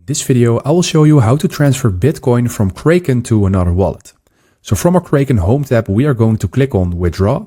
this video, I will show you how to transfer Bitcoin from Kraken to another wallet. So from our Kraken Home tab, we are going to click on Withdraw.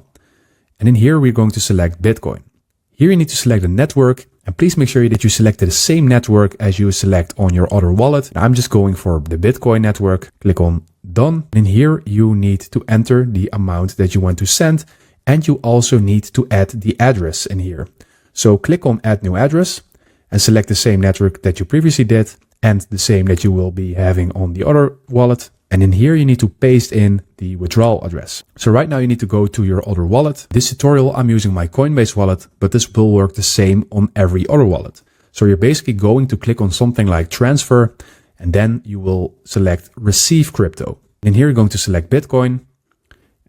And in here, we're going to select Bitcoin. Here you need to select the network. And please make sure that you select the same network as you select on your other wallet. I'm just going for the Bitcoin network. Click on Done. And in here, you need to enter the amount that you want to send. And you also need to add the address in here. So click on Add New Address and select the same network that you previously did and the same that you will be having on the other wallet. And in here, you need to paste in the withdrawal address. So right now you need to go to your other wallet. This tutorial, I'm using my Coinbase wallet, but this will work the same on every other wallet. So you're basically going to click on something like transfer, and then you will select receive crypto. In here, you're going to select Bitcoin.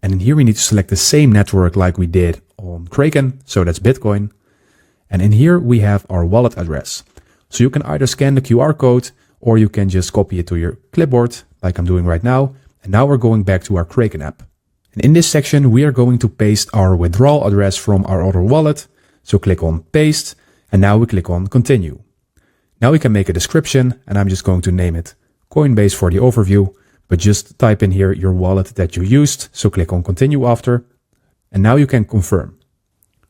And in here, we need to select the same network like we did on Kraken. So that's Bitcoin. And in here, we have our wallet address. So you can either scan the QR code or you can just copy it to your clipboard like I'm doing right now. And now we're going back to our Kraken app. And in this section, we are going to paste our withdrawal address from our other wallet. So click on paste and now we click on continue. Now we can make a description and I'm just going to name it Coinbase for the overview, but just type in here your wallet that you used. So click on continue after. And now you can confirm.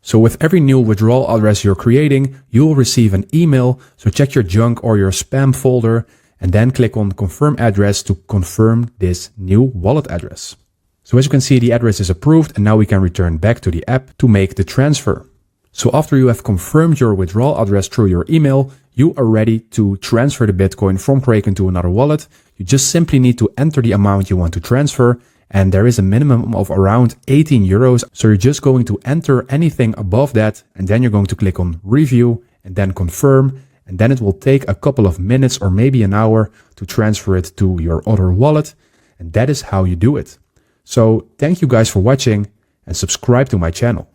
So with every new withdrawal address you're creating, you will receive an email. So check your junk or your spam folder and then click on confirm address to confirm this new wallet address. So as you can see, the address is approved and now we can return back to the app to make the transfer. So after you have confirmed your withdrawal address through your email, you are ready to transfer the Bitcoin from Kraken to another wallet. You just simply need to enter the amount you want to transfer. And there is a minimum of around 18 euros. So you're just going to enter anything above that. And then you're going to click on review and then confirm. And then it will take a couple of minutes or maybe an hour to transfer it to your other wallet. And that is how you do it. So thank you guys for watching and subscribe to my channel.